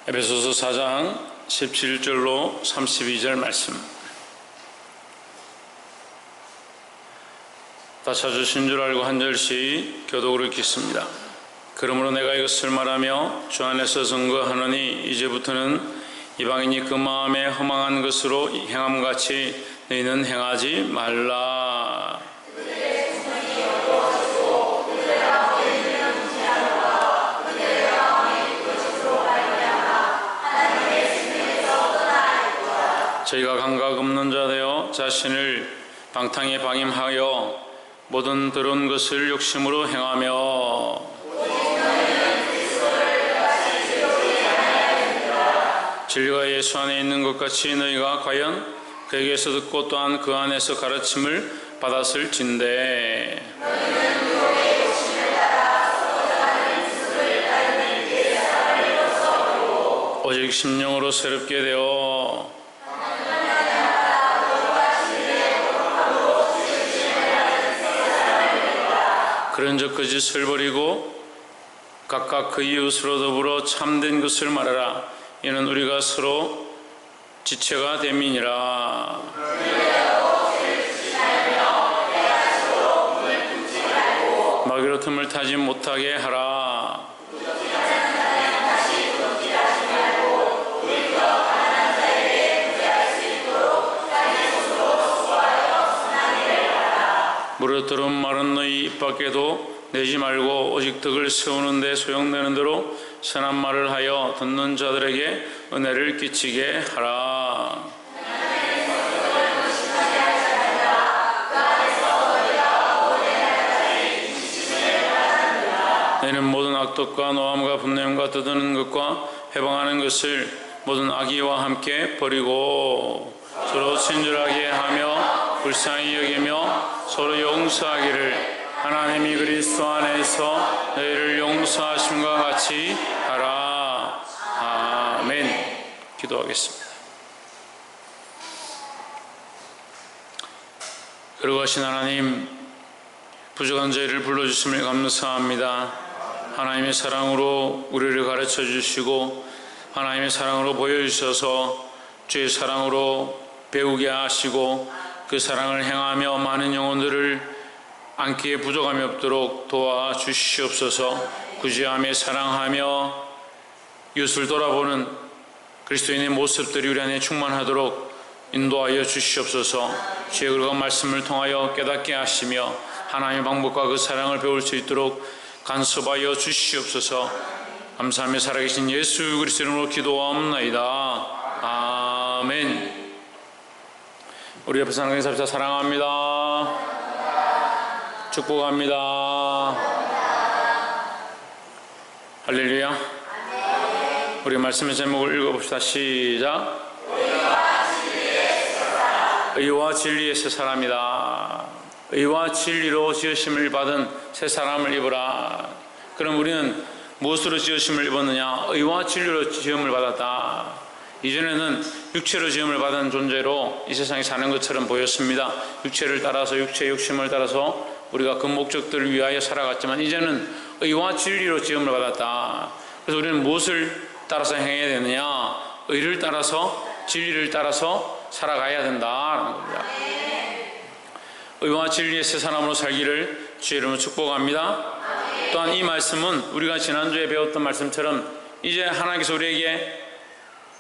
에베소서 4장 17절로 32절 말씀. 다 찾으신 줄 알고 한 절씩 교독으로 읽겠습니다. 그러므로 내가 이것을 말하며 주 안에서 증거하노니 이제부터는 이방인이 그 마음에 허망한 것으로 행함같이 너희는 행하지 말라. 저희가 감각 없는 자 되어 자신을 방탕에 방임하여 모든 더러운 것을 욕심으로 행하며 진리가 예수 안에 있는 것 같이 너희가 과연 그에게서 듣고 또한 그 안에서 가르침을 받았을진대. 오직 심령으로 새롭게 되어 그런즉 그 짓을 버리고 각각 그 이웃으로 더불어 참된 것을 말하라. 이는 우리가 서로 지체가 됨이니라. 마귀로 틈을 타지 못하게 하라. 무릇 들은 말은 너희 입 밖에도 내지 말고 오직 덕을 세우는 데 소용되는 대로 선한 말을 하여 듣는 자들에게 은혜를 끼치게 하라. 너희는 모든 악독과 노함과 분냄과 떠드는 것과 해방하는 것을 모든 악의와 함께 버리고 서로 친절하게 하며 불쌍히 여기며 서로 용서하기를 하나님이 그리스도 안에서 너희를 용서하심과 같이 하라. 아멘. 기도하겠습니다. 거룩하신 하나님, 부족한 저희를 불러주심을 감사합니다. 하나님의 사랑으로 우리를 가르쳐 주시고 하나님의 사랑으로 보여주셔서 주의 사랑으로 배우게 하시고 그 사랑을 행하며 많은 영혼들을 안기에 부족함이 없도록 도와주시옵소서. 구제하며 사랑하며 이웃을 돌아보는 그리스도인의 모습들이 우리 안에 충만하도록 인도하여 주시옵소서. 주의 그릇과 말씀을 통하여 깨닫게 하시며 하나님의 방법과 그 사랑을 배울 수 있도록 간섭하여 주시옵소서. 감사하며 살아계신 예수 그리스도 이름으로 기도하옵나이다. 아멘. 우리 옆에 사는 사람들 사랑합니다. 축복합니다. 할렐루야. 우리 말씀의 제목을 읽어봅시다. 시작. 의와 진리의 새 사람이다. 의와 진리로 지으심을 받은 새 사람을 입으라. 그럼 우리는 무엇으로 지으심을 입었느냐? 의와 진리로 지음을 받았다. 이전에는 육체로 지음을 받은 존재로 이 세상에 사는 것처럼 보였습니다. 육체를 따라서 육체의 욕심을 따라서 우리가 그 목적들을 위하여 살아갔지만 이제는 의와 진리로 지음을 받았다. 그래서 우리는 무엇을 따라서 행해야 되느냐? 의를 따라서 진리를 따라서 살아가야 된다라는 겁니다. 의와 진리의 새 사람으로 살기를 주의 이름으로 축복합니다. 또한 이 말씀은 우리가 지난주에 배웠던 말씀처럼 이제 하나님께서 우리에게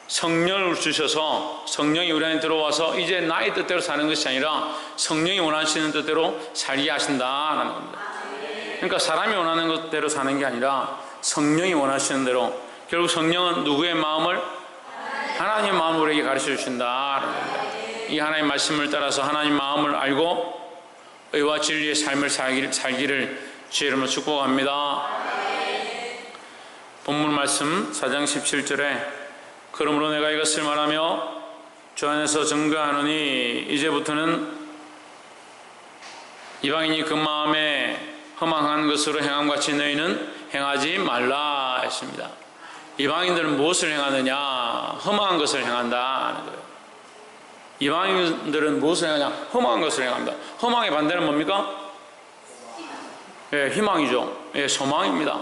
성령을 주셔서 성령이 우리 안에 들어와서 이제 나의 뜻대로 사는 것이 아니라 성령이 원하시는 뜻대로 살게 하신다라는 겁니다. 그러니까 사람이 원하는 것대로 사는 게 아니라 성령이 원하시는 대로, 결국 성령은 누구의 마음을? 하나님의 마음을 우리에게 가르쳐 주신다라는 겁니다. 이 하나님의 말씀을 따라서 하나님의 마음을 알고 의와 진리의 삶을 살기를 주의 이름으로 축복합니다. 본문 말씀 4장 17절에 그러므로 내가 이것을 말하며 주 안에서 증거하노니 이제부터는 이방인이 그 마음에 허망한 것으로 행함같이 너희는 행하지 말라 했습니다. 이방인들은 무엇을 행하느냐? 험한 것을 행한다는 거예요. 이방인들은 무엇을 행하냐? 험한 것을 행합니다. 험함의 반대는 뭡니까? 희망이죠. 소망입니다.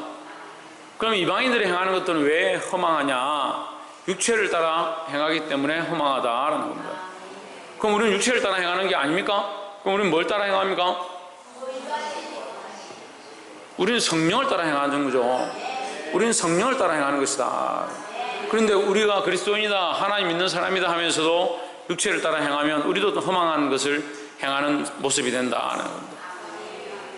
그럼 이방인들이 행하는 것들은 왜 허망하냐? 육체를 따라 행하기 때문에 허망하다라는 겁니다. 그럼 우리는 육체를 따라 행하는 게 아닙니까? 그럼 우리는 뭘 따라 행합니까? 우리는 성령을 따라 행하는 거죠. 우리는 성령을 따라 행하는 것이다. 그런데 우리가 그리스도인이다, 하나님 믿는 사람이다 하면서도 육체를 따라 행하면 우리도 허망한 것을 행하는 모습이 된다는 겁니다.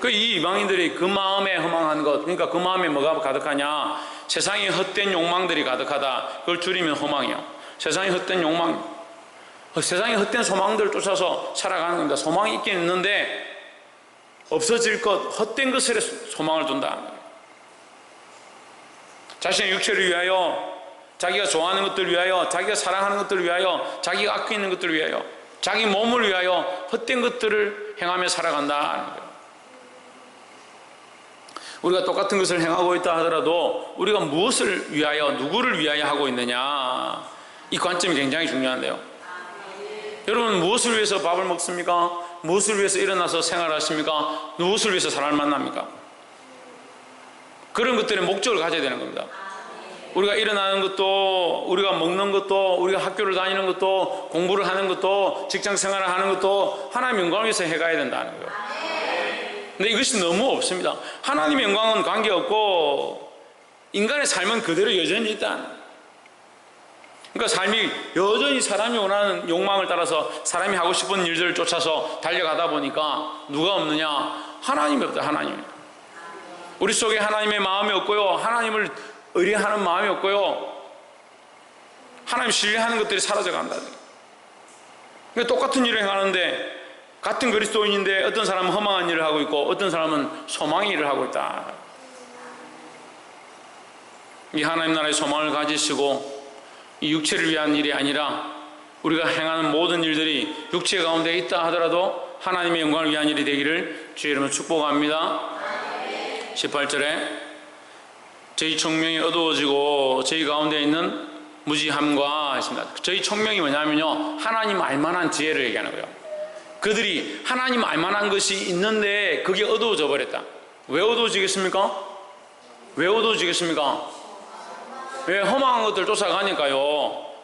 이 이방인들이 그 마음에 허망한 것, 그러니까 그 마음에 뭐가 가득하냐? 세상의 헛된 욕망들이 가득하다. 그걸 줄이면 허망이요. 세상의 헛된 욕망, 세상의 헛된 소망들을 쫓아서 살아가는 겁니다. 소망이 있긴 있는데 없어질 것, 헛된 것에 소망을 둔다. 자신의 육체를 위하여, 자기가 좋아하는 것들을 위하여, 자기가 사랑하는 것들을 위하여, 자기가 아끼는 것들을 위하여, 자기 몸을 위하여 헛된 것들을 행하며 살아간다. 우리가 똑같은 것을 행하고 있다 하더라도 우리가 무엇을 위하여, 누구를 위하여 하고 있느냐, 이 관점이 굉장히 중요한데요. 여러분, 무엇을 위해서 밥을 먹습니까? 무엇을 위해서 일어나서 생활하십니까? 무엇을 위해서 사람을 만납니까? 그런 것들의 목적을 가져야 되는 겁니다. 우리가 일어나는 것도, 우리가 먹는 것도, 우리가 학교를 다니는 것도, 공부를 하는 것도, 직장 생활을 하는 것도 하나님의 영광을 위해서 해가야 된다는 거예요. 근데 이것이 너무 없습니다. 하나님의 영광은 관계없고 인간의 삶은 그대로 여전히 있다. 그러니까 삶이 여전히 사람이 원하는 욕망을 따라서 사람이 하고 싶은 일들을 쫓아서 달려가다 보니까 누가 없느냐? 하나님이 없다. 하나님. 우리 속에 하나님의 마음이 없고요, 하나님을 의뢰하는 마음이 없고요, 하나님 신뢰하는 것들이 사라져간다. 그러니까 똑같은 일을 행하는데, 같은 그리스도인인데 어떤 사람은 허망한 일을 하고 있고 어떤 사람은 소망의 일을 하고 있다. 이 하나님 나라의 소망을 가지시고 이 육체를 위한 일이 아니라 우리가 행하는 모든 일들이 육체 가운데 있다 하더라도 하나님의 영광을 위한 일이 되기를 주의 이름으로 축복합니다. 18절에 저희 총명이 어두워지고 저희 가운데 있는 무지함과 했습니다. 저희 총명이 뭐냐면요, 하나님 알만한 지혜를 얘기하는 거예요. 그들이 하나님 알만한 것이 있는데 그게 어두워져 버렸다. 왜 어두워지겠습니까? 왜 어두워지겠습니까? 왜? 허망한 것들 쫓아가니까요.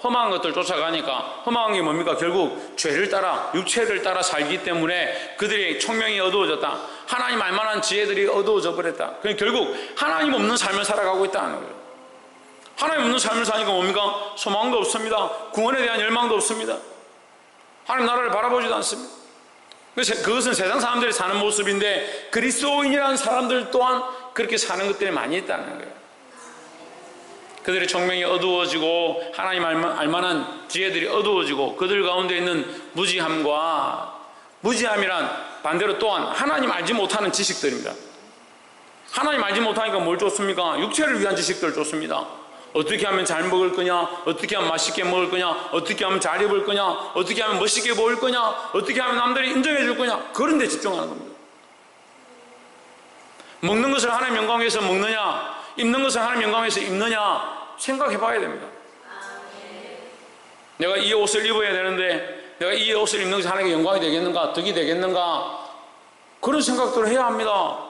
허망한 것들 쫓아가니까. 허망한 게 뭡니까? 결국 죄를 따라, 육체를 따라 살기 때문에 그들의 총명이 어두워졌다. 하나님 알만한 지혜들이 어두워져 버렸다. 그러니까 결국 하나님 없는 삶을 살아가고 있다는 거예요. 하나님 없는 삶을 사니까 뭡니까? 소망도 없습니다. 구원에 대한 열망도 없습니다. 하나님 나라를 바라보지도 않습니다. 그것은 세상 사람들이 사는 모습인데 그리스도인이라는 사람들 또한 그렇게 사는 것들이 많이 있다는 거예요. 그들의 총명이 어두워지고 하나님 알만한 지혜들이 어두워지고 그들 가운데 있는 무지함과, 무지함이란 반대로 또한 하나님 알지 못하는 지식들입니다. 하나님 알지 못하니까 뭘 쫓습니까? 육체를 위한 지식들을 쫓습니다. 어떻게 하면 잘 먹을 거냐, 어떻게 하면 맛있게 먹을 거냐, 어떻게 하면 잘 입을 거냐, 어떻게 하면 멋있게 보일 거냐, 어떻게 하면 남들이 인정해 줄 거냐, 그런 데 집중하는 겁니다. 먹는 것을 하나님 영광 위해서 먹느냐, 입는 것을 하나님 영광 위해서 입느냐 생각해 봐야 됩니다. 내가 이 옷을 입어야 되는데 내가 이 옷을 입는 것이 하나님의 영광이 되겠는가, 덕이 되겠는가, 그런 생각들을 해야 합니다.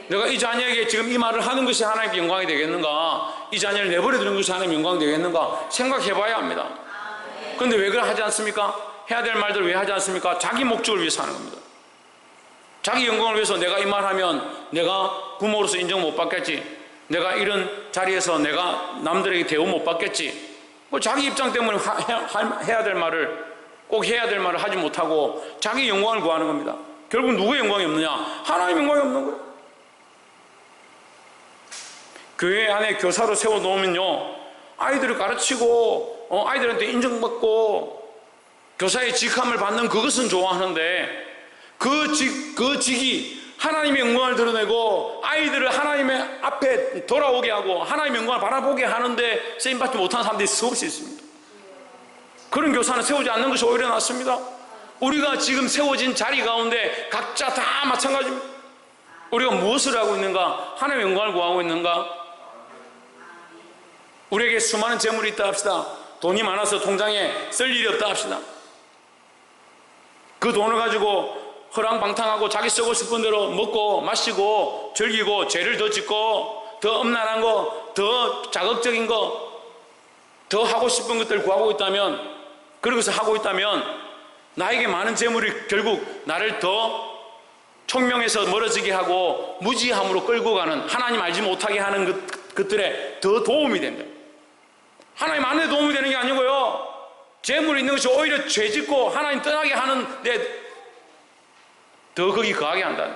내가 이 자녀에게 지금 이 말을 하는 것이 하나님의 영광이 되겠는가, 이 자녀를 내버려두는 것이 하나님의 영광이 되겠는가 생각해 봐야 합니다. 그런데 왜 그걸 하지 않습니까? 해야 될 말들을 왜 하지 않습니까? 자기 목적을 위해서 하는 겁니다. 자기 영광을 위해서 내가 이 말하면 내가 부모로서 인정 못 받겠지, 내가 이런 자리에서 내가 남들에게 대우 못 받겠지, 자기 입장 때문에 해야 될 말을, 꼭 해야 될 말을 하지 못하고 자기 영광을 구하는 겁니다. 결국 누구의 영광이 없느냐? 하나님의 영광이 없는 거예요. 교회 안에 교사로 세워놓으면요, 아이들을 가르치고 아이들한테 인정받고 교사의 직함을 받는 그것은 좋아하는데 그 직이 하나님의 영광을 드러내고 아이들을 하나님의 앞에 돌아오게 하고 하나님의 영광을 바라보게 하는데 쓰임받지 못하는 사람들이 수없이 있습니다. 그런 교사는 세우지 않는 것이 오히려 낫습니다. 우리가 지금 세워진 자리 가운데 각자 다 마찬가지입니다. 우리가 무엇을 하고 있는가? 하나님의 영광을 구하고 있는가? 우리에게 수많은 재물이 있다 합시다. 돈이 많아서 통장에 쓸 일이 없다 합시다. 그 돈을 가지고 허랑방탕하고 자기 쓰고 싶은 대로 먹고 마시고 즐기고 죄를 더 짓고 더 엄난한 거, 더 자극적인 거, 더 하고 싶은 것들을 구하고 있다면, 그런 것을 하고 있다면 나에게 많은 재물이 결국 나를 더 총명에서 멀어지게 하고 무지함으로 끌고 가는, 하나님 알지 못하게 하는 것들에 더 도움이 된다. 하나님 안에 도움이 되는 게 아니고요, 재물이 있는 것이 오히려 죄짓고 하나님 떠나게 하는데 더 거기 거하게 한다.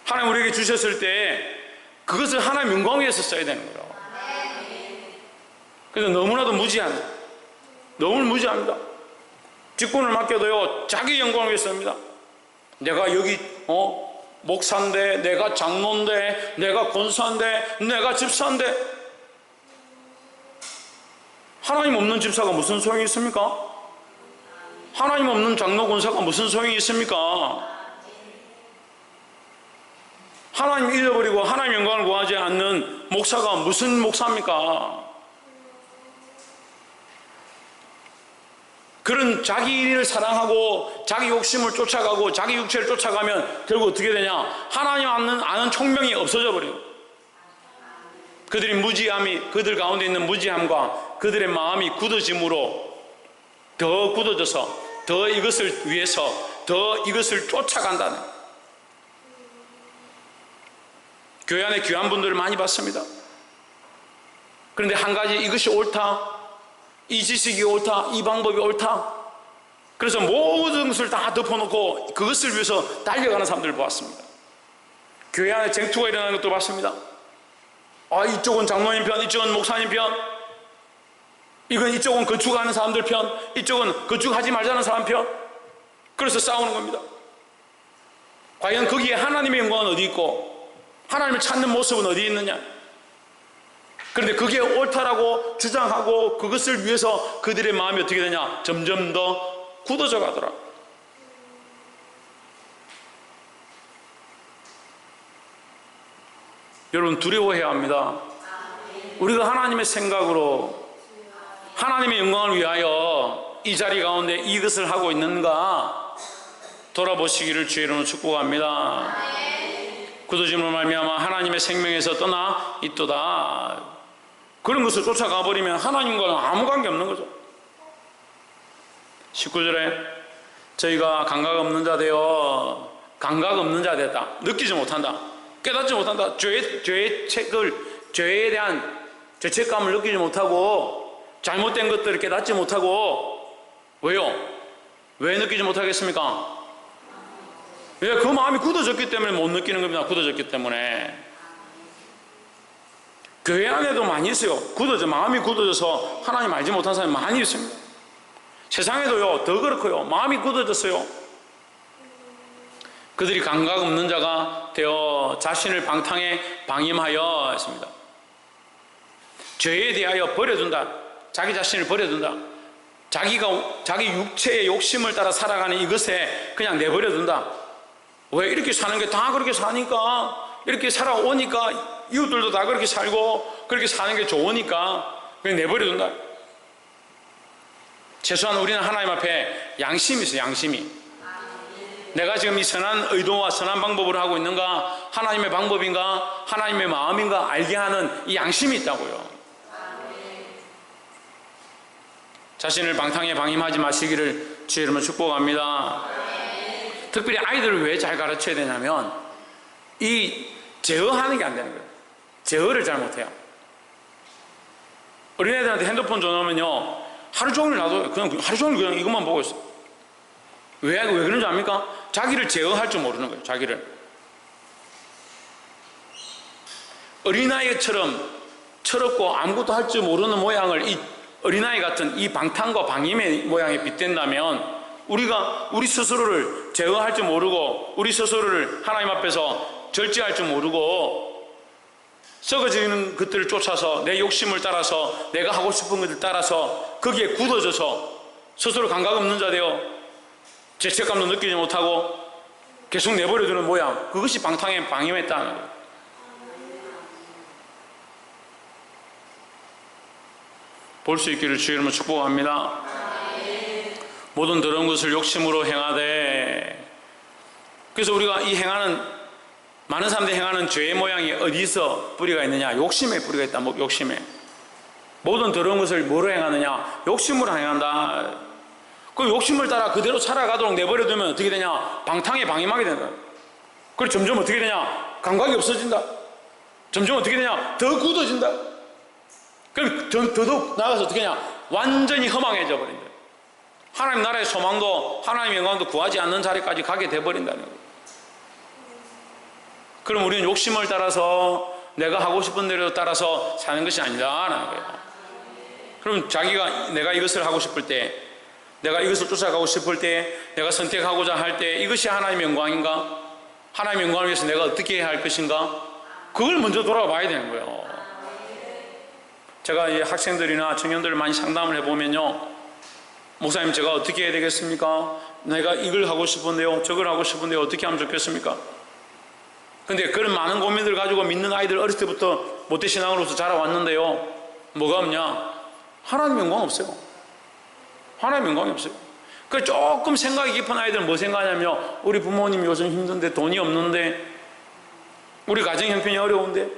하나님 우리에게 주셨을 때 그것을 하나님 영광 위해서 써야 되는 거예요. 그래서 너무나도 무지합니다. 너무 무지합니다. 직분을 맡겨도요, 자기 영광을 위해서 씁니다. 내가 여기 목사인데, 내가 장로인데, 내가 권사인데, 내가 집사인데. 하나님 없는 집사가 무슨 소용이 있습니까? 하나님 없는 장로 권사가 무슨 소용이 있습니까? 하나님 잃어버리고 하나님 영광을 구하지 않는 목사가 무슨 목사입니까? 그런 자기 일을 사랑하고 자기 욕심을 쫓아가고 자기 육체를 쫓아가면 결국 어떻게 되냐? 하나님 아는 총명이 없어져 버려요. 그들이 무지함이, 그들 가운데 있는 무지함과 그들의 마음이 굳어짐으로 더 굳어져서 더 이것을 위해서 더 이것을 쫓아간다는, 교회 안에 귀한 분들을 많이 봤습니다. 그런데 한 가지, 이것이 옳다, 이 지식이 옳다, 이 방법이 옳다, 그래서 모든 것을 다 덮어놓고 그것을 위해서 달려가는 사람들을 보았습니다. 교회 안에 쟁투가 일어나는 것도 봤습니다. 이쪽은 장로님 편, 이쪽은 목사님 편, 이쪽은 거축하는 사람들 편, 이쪽은 거축하지 말자는 사람 편. 그래서 싸우는 겁니다. 과연 거기에 하나님의 영광은 어디 있고 하나님을 찾는 모습은 어디 있느냐? 그런데 그게 옳다라고 주장하고 그것을 위해서 그들의 마음이 어떻게 되냐? 점점 더 굳어져 가더라. 여러분, 두려워해야 합니다. 우리가 하나님의 생각으로 하나님의 영광을 위하여 이 자리 가운데 이것을 하고 있는가 돌아보시기를 주의 이름으로 축복합니다. 굳어짐으로 말미암아 하나님의 생명에서 떠나 있도다. 그런 것을 쫓아가 버리면 하나님과는 아무 관계 없는 거죠. 19절에 저희가 감각 없는 자 되어, 감각 없는 자 됐다. 느끼지 못한다, 깨닫지 못한다. 죄에 대한 죄책감을 느끼지 못하고 잘못된 것들을 깨닫지 못하고. 왜요? 왜 느끼지 못하겠습니까? 왜? 그 마음이 굳어졌기 때문에 못 느끼는 겁니다. 굳어졌기 때문에. 교회 안에도 많이 있어요. 마음이 굳어져서 하나님 알지 못한 사람이 많이 있습니다. 세상에도요, 더 그렇고요, 마음이 굳어졌어요. 그들이 감각 없는 자가 되어 자신을 방탕에 방임하여 했습니다. 죄에 대하여 버려둔다. 자기 자신을 버려둔다. 자기 육체의 욕심을 따라 살아가는 이것에 그냥 내버려둔다. 왜? 이렇게 사는 게 다 그렇게 사니까, 이렇게 살아오니까, 이웃들도 다 그렇게 살고 그렇게 사는 게 좋으니까 그냥 내버려둔다. 최소한 우리는 하나님 앞에 양심이 있어요. 양심이. 내가 지금 이 선한 의도와 선한 방법으로 하고 있는가, 하나님의 방법인가, 하나님의 마음인가 알게 하는 이 양심이 있다고요. 자신을 방탕에 방임하지 마시기를 주의 이름으로 축복합니다. 특별히 아이들을 왜 잘 가르쳐야 되냐면, 이 제어하는 게 안 되는 거예요. 제어를 잘 못해요. 어린애들한테 핸드폰 줘놓으면요, 하루 종일 놔둬요. 그냥 하루 종일 그냥 이것만 보고 있어요. 왜 그런지 압니까? 자기를 제어할 줄 모르는 거예요. 자기를. 어린아이처럼 철없고 아무것도 할 줄 모르는 모양을 이 어린아이 같은 이 방탕과 방임의 모양에 빗댄다면, 우리가 우리 스스로를 제어할 줄 모르고 우리 스스로를 하나님 앞에서 절제할 줄 모르고 썩어지는 것들을 쫓아서 내 욕심을 따라서 내가 하고 싶은 것을 따라서 거기에 굳어져서 스스로 감각 없는 자 되어 죄책감도 느끼지 못하고 계속 내버려두는 모양, 그것이 방탕에 방임했다는 거예요. 볼 수 있기를 주의 이름으로 축복합니다. 모든 더러운 것을 욕심으로 행하되. 그래서 우리가 이 행하는 많은 사람들이 행하는 죄의 모양이 어디서 뿌리가 있느냐? 욕심에 뿌리가 있다. 욕심에. 모든 더러운 것을 뭐로 행하느냐? 욕심으로 행한다. 그 욕심을 따라 그대로 살아가도록 내버려두면 어떻게 되냐? 방탕에 방임하게 된다. 그리고 점점 어떻게 되냐? 감각이 없어진다. 점점 어떻게 되냐? 더 굳어진다. 그럼 더더욱 나아가서 어떻게 되냐? 완전히 허망해져 버린다. 하나님 나라의 소망도 하나님의 영광도 구하지 않는 자리까지 가게 돼버린다는 거예요. 그럼 우리는 욕심을 따라서 내가 하고 싶은 대로 따라서 사는 것이 아니다라는 거예요. 그럼 자기가 내가 이것을 하고 싶을 때, 내가 이것을 쫓아가고 싶을 때, 내가 선택하고자 할 때 이것이 하나님의 영광인가? 하나님의 영광을 위해서 내가 어떻게 해야 할 것인가? 그걸 먼저 돌아봐야 되는 거예요. 제가 이 학생들이나 청년들을 많이 상담을 해보면요, 목사님 제가 어떻게 해야 되겠습니까? 내가 이걸 하고 싶은데요, 저걸 하고 싶은데요, 어떻게 하면 좋겠습니까? 근데 그런 많은 고민들을 가지고 믿는 아이들 어렸을 때부터 모태신앙으로서 자라왔는데요, 뭐가 없냐? 하나님 영광 없어요. 하나님 영광이 없어요. 그 조금 생각이 깊은 아이들은 뭐 생각하냐면, 우리 부모님 요즘 힘든데, 돈이 없는데, 우리 가정 형편이 어려운데,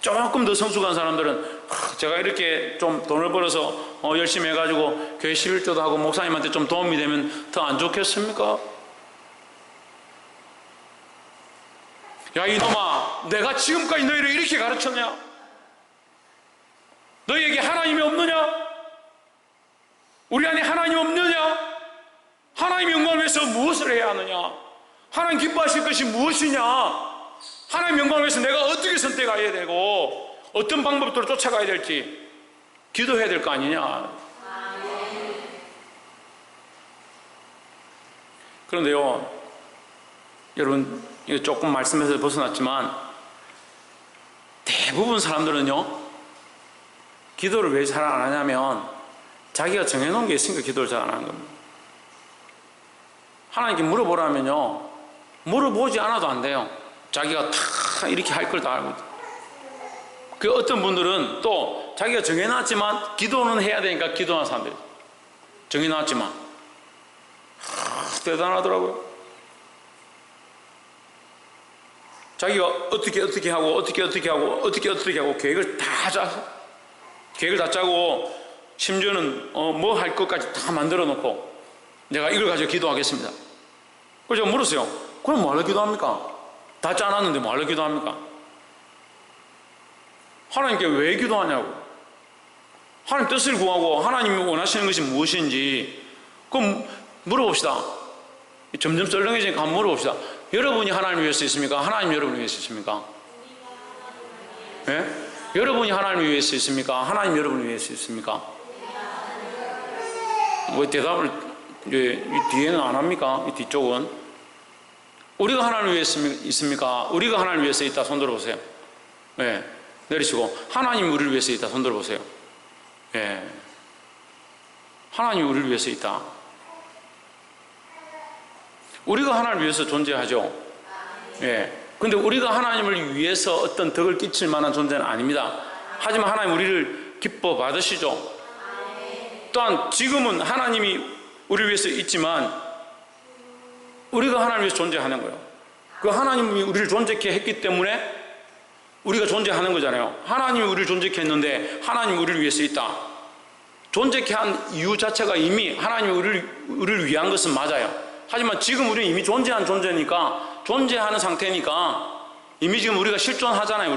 조금 더 성숙한 사람들은 제가 이렇게 좀 돈을 벌어서 열심히 해가지고 교회 11조도 하고 목사님한테 좀 도움이 되면 더 안 좋겠습니까? 야 이놈아, 내가 지금까지 너희를 이렇게 가르쳤냐? 너희에게 하나님이 없느냐? 우리 안에 하나님 없느냐? 하나님의 영광을 위해서 무엇을 해야 하느냐? 하나님 기뻐하실 것이 무엇이냐? 하나님 영광을 위해서 내가 어떻게 선택해야 되고 어떤 방법으로 쫓아가야 될지 기도해야 될 거 아니냐? 그런데요, 여러분, 이거 조금 말씀에서 벗어났지만 대부분 사람들은요, 기도를 왜 잘 안 하냐면 자기가 정해놓은 게 있으니까 기도를 잘 안 하는 겁니다. 하나님께 물어보라면요, 물어보지 않아도 안 돼요. 자기가 다 이렇게 할 걸 다 알고 있어요. 그 어떤 분들은 또 자기가 정해놨지만 기도는 해야 되니까 기도하는 사람들, 정해놨지만 대단하더라고요. 자기가 어떻게 하고 계획을 다 짜고 심지어는 뭐 할 것까지 다 만들어 놓고 내가 이걸 가지고 기도하겠습니다. 그래서 제가 물었어요. 그럼 뭐 하려 기도합니까? 다 짜놨는데 뭐 하려 기도합니까? 하나님께 왜 기도하냐고. 하나님 뜻을 구하고 하나님이 원하시는 것이 무엇인지 그럼 물어봅시다. 점점 썰렁해지니까 한번 물어봅시다. 여러분이 하나님을 위해서 있습니까? 하나님 여러분을 위해서 있습니까? 예? 여러분이 하나님을 위해서 있습니까? 하나님 여러분을 위해서 있습니까? 뭐 대답을 이 뒤에는 안 합니까? 이 뒤쪽은 우리가 하나님을 위해서 있습니까? 우리가 하나님을 위해서 있다. 손 들어보세요. 예. 내리시고 하나님이 우리를 위해서 있다. 손 들어보세요. 예. 하나님이 우리를 위해서 있다. 우리가 하나님을 위해서 존재하죠. 예. 근데 우리가 하나님을 위해서 어떤 덕을 끼칠 만한 존재는 아닙니다. 하지만 하나님 우리를 기뻐 받으시죠. 또한 지금은 하나님이 우리를 위해서 있지만 우리가 하나님을 위해서 존재하는 거예요. 그 하나님이 우리를 존재케 했기 때문에 우리가 존재하는 거잖아요. 하나님이 우리를 존재케 했는데 하나님이 우리를 위해서 있다. 존재케 한 이유 자체가 이미 하나님이 우리를 위한 것은 맞아요. 하지만 지금 우리는 이미 존재한 존재니까, 존재하는 상태니까 이미 지금 우리가 실존하잖아요.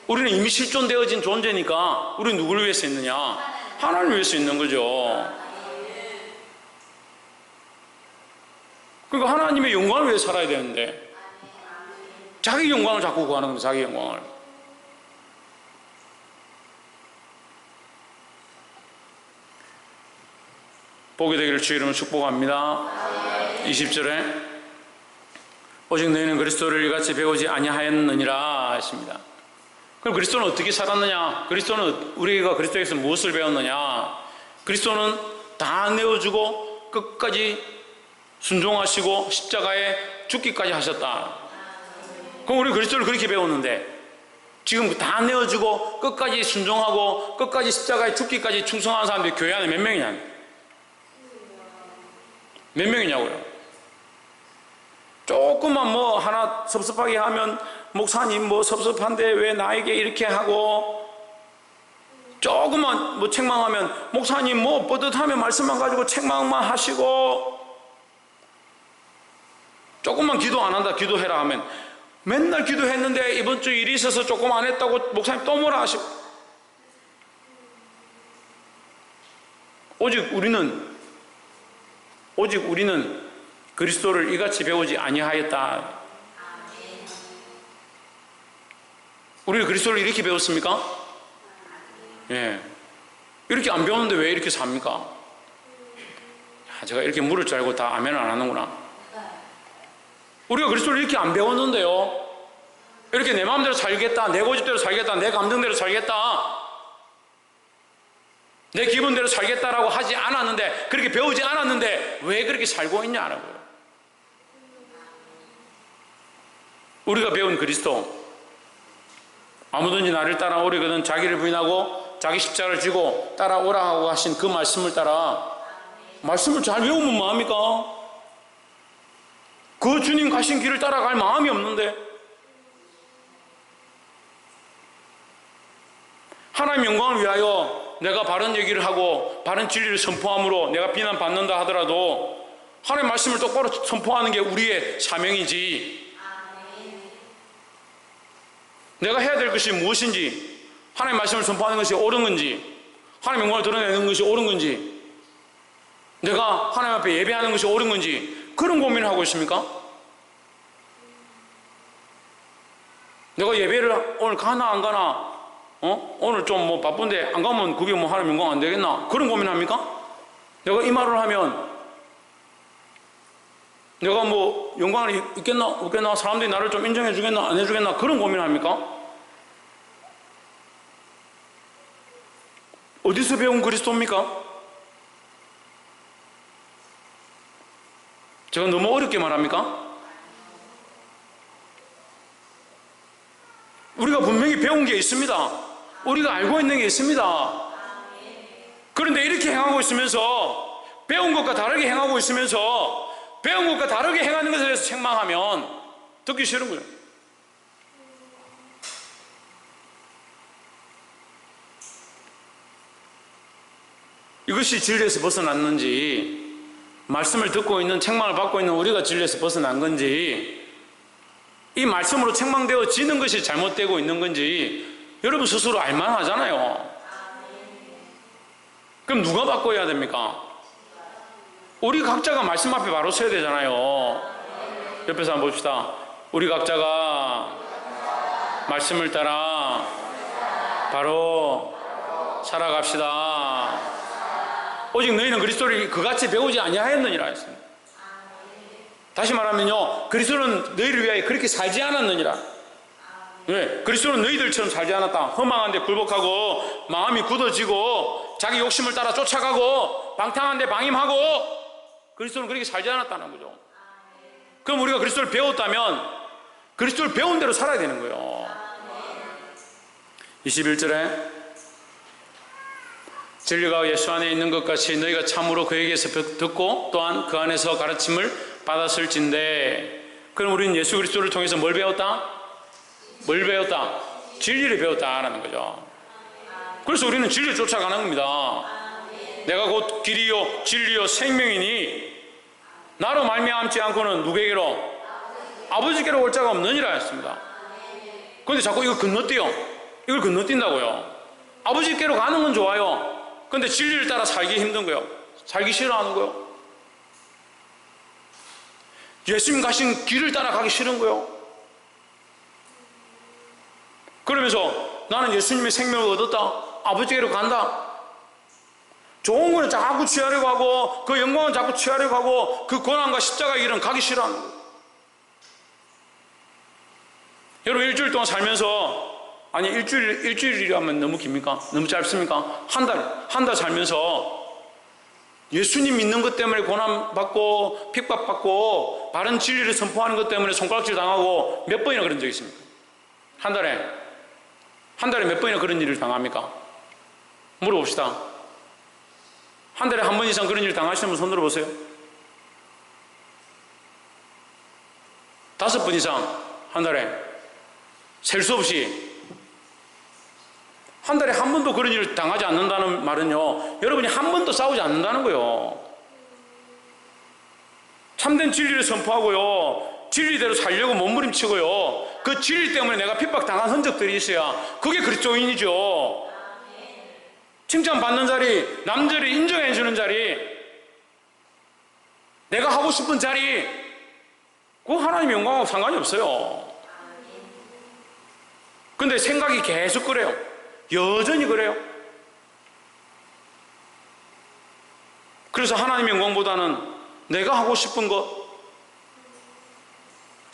우리는 이미 실존되어진 존재니까 우리는 누구를 위해서 있느냐? 하나님을 위해서 있는 거죠. 그러니까 하나님의 영광을 위해 살아야 되는데 자기 영광을 자꾸 구하는 겁니다. 자기 영광을. 복이 되기를 주의 이름으로 축복합니다. 20절에 오직 너희는 그리스도를 이같이 배우지 아니하였느니라 하십니다. 그럼 그리스도는 어떻게 살았느냐? 우리가 그리스도에서 무엇을 배웠느냐? 그리스도는 다 내어주고 끝까지 순종하시고 십자가에 죽기까지 하셨다. 그럼 우리 그리스도를 그렇게 배웠는데 지금 다 내어주고 끝까지 순종하고 끝까지 십자가에 죽기까지 충성하는 사람들이 교회 안에 몇 명이냐? 몇 명이냐고요? 조금만 뭐 하나 섭섭하게 하면 목사님 뭐 섭섭한데 왜 나에게 이렇게 하고, 조금만 뭐 책망하면 목사님 뭐 뻗듯하면 말씀만 가지고 책망만 하시고, 조금만 기도 안 한다 기도해라 하면 맨날 기도했는데 이번 주 일이 있어서 조금 안 했다고 목사님 또 뭐라 하시고. 오직 우리는 그리스도를 이같이 배우지 아니하였다. 우리는 그리스도를 이렇게 배웠습니까? 예. 이렇게 안 배웠는데 왜 이렇게 삽니까? 제가 이렇게 물을 줄 알고 다 아멘 안 하는구나. 우리가 그리스도를 이렇게 안 배웠는데요, 이렇게 내 마음대로 살겠다, 내 고집대로 살겠다, 내 감정대로 살겠다, 내 기분대로 살겠다라고 하지 않았는데, 그렇게 배우지 않았는데 왜 그렇게 살고 있냐는 거예요. 우리가 배운 그리스도, 아무든지 나를 따라오려거든 자기를 부인하고 자기 십자가를 지고 따라오라 하고 하신 그 말씀을 따라, 말씀을 잘 외우면 뭐합니까? 그 주님 가신 길을 따라갈 마음이 없는데, 하나님 영광을 위하여 내가 바른 얘기를 하고 바른 진리를 선포함으로 내가 비난받는다 하더라도 하나님 말씀을 똑바로 선포하는 게 우리의 사명이지, 내가 해야 될 것이 무엇인지, 하나님 말씀을 선포하는 것이 옳은 건지, 하나님 영광을 드러내는 것이 옳은 건지, 내가 하나님 앞에 예배하는 것이 옳은 건지, 그런 고민을 하고 있습니까? 내가 예배를 오늘 가나 안 가나, 오늘 좀 뭐 바쁜데 안 가면 그게 뭐 하나님 영광 안 되겠나, 그런 고민합니까? 내가 이 말을 하면 내가 뭐 영광이 있겠나 없겠나, 사람들이 나를 좀 인정해 주겠나 안 해주겠나, 그런 고민합니까? 어디서 배운 그리스도입니까? 제가 너무 어렵게 말합니까? 우리가 분명히 배운 게 있습니다. 우리가 알고 있는 게 있습니다. 그런데 이렇게 행하고 있으면서, 배운 것과 다르게 행하고 있으면서 배운 것과 다르게 행하는 것에 대해서 책망하면 듣기 싫은 거예요. 이것이 진리에서 벗어났는지, 말씀을 듣고 있는, 책망을 받고 있는 우리가 진리에서 벗어난 건지, 이 말씀으로 책망되어지는 것이 잘못되고 있는 건지 여러분 스스로 알만하잖아요. 그럼 누가 바꿔야 됩니까? 우리 각자가 말씀 앞에 바로 서야 되잖아요. 옆에서 한번 봅시다. 우리 각자가 말씀을 따라 바로 살아갑시다. 오직 너희는 그리스도를 그같이 배우지 아니하였느니라 했습니다. 다시 말하면요, 그리스도는 너희를 위하여 그렇게 살지 않았느니라. 왜? 그리스도는 너희들처럼 살지 않았다. 허망한데 굴복하고 마음이 굳어지고 자기 욕심을 따라 쫓아가고 방탕한데 방임하고, 그리스도는 그렇게 살지 않았다는 거죠. 그럼 우리가 그리스도를 배웠다면 그리스도를 배운 대로 살아야 되는 거예요. 21절에 진리가 예수 안에 있는 것 같이 너희가 참으로 그에게서 듣고 또한 그 안에서 가르침을 받았을진데, 그럼 우리는 예수 그리스도를 통해서 뭘 배웠다? 뭘 배웠다? 진리를 배웠다라는 거죠. 그래서 우리는 진리를 쫓아가는 겁니다. 내가 곧 길이요 진리요 생명이니 나로 말미암지 않고는 누구에게로? 아버지께로 올 자가 없느니라 했습니다. 그런데 자꾸 이걸 건너뛰어. 이걸 건너뛴다고요. 아버지께로 가는 건 좋아요. 그런데 진리를 따라 살기 힘든 거예요. 살기 싫어하는 거예요. 예수님 가신 길을 따라가기 싫은 거예요. 그러면서 나는 예수님의 생명을 얻었다, 아버지께로 간다, 좋은 거는 자꾸 취하려고 하고 그 영광은 자꾸 취하려고 하고 그 고난과 십자가의 길은 가기 싫어하는 거예요. 여러분 일주일 동안 살면서, 아니 일주일이라면 너무 깁니까? 너무 짧습니까? 한 달 살면서 예수님 믿는 것 때문에 고난받고 핍박받고 바른 진리를 선포하는 것 때문에 손가락질 당하고 몇 번이나 그런 적이 있습니까? 한 달에 몇 번이나 그런 일을 당합니까? 물어봅시다. 한 달에 한 번 이상 그런 일 당하시는 분 손 들어보세요. 5번 이상 한 달에 셀 수 없이. 한 달에 한 번도 그런 일을 당하지 않는다는 말은요, 여러분이 한 번도 싸우지 않는다는 거예요. 참된 진리를 선포하고요, 진리대로 살려고 몸부림치고요, 그 진리 때문에 내가 핍박당한 흔적들이 있어야 그게 그리스도인이죠. 칭찬받는 자리, 남들이 인정해 주는 자리, 내가 하고 싶은 자리, 그거 하나님의 영광하고 상관이 없어요. 근데 생각이 계속 그래요. 여전히 그래요. 그래서 하나님의 영광보다는 내가 하고 싶은 것,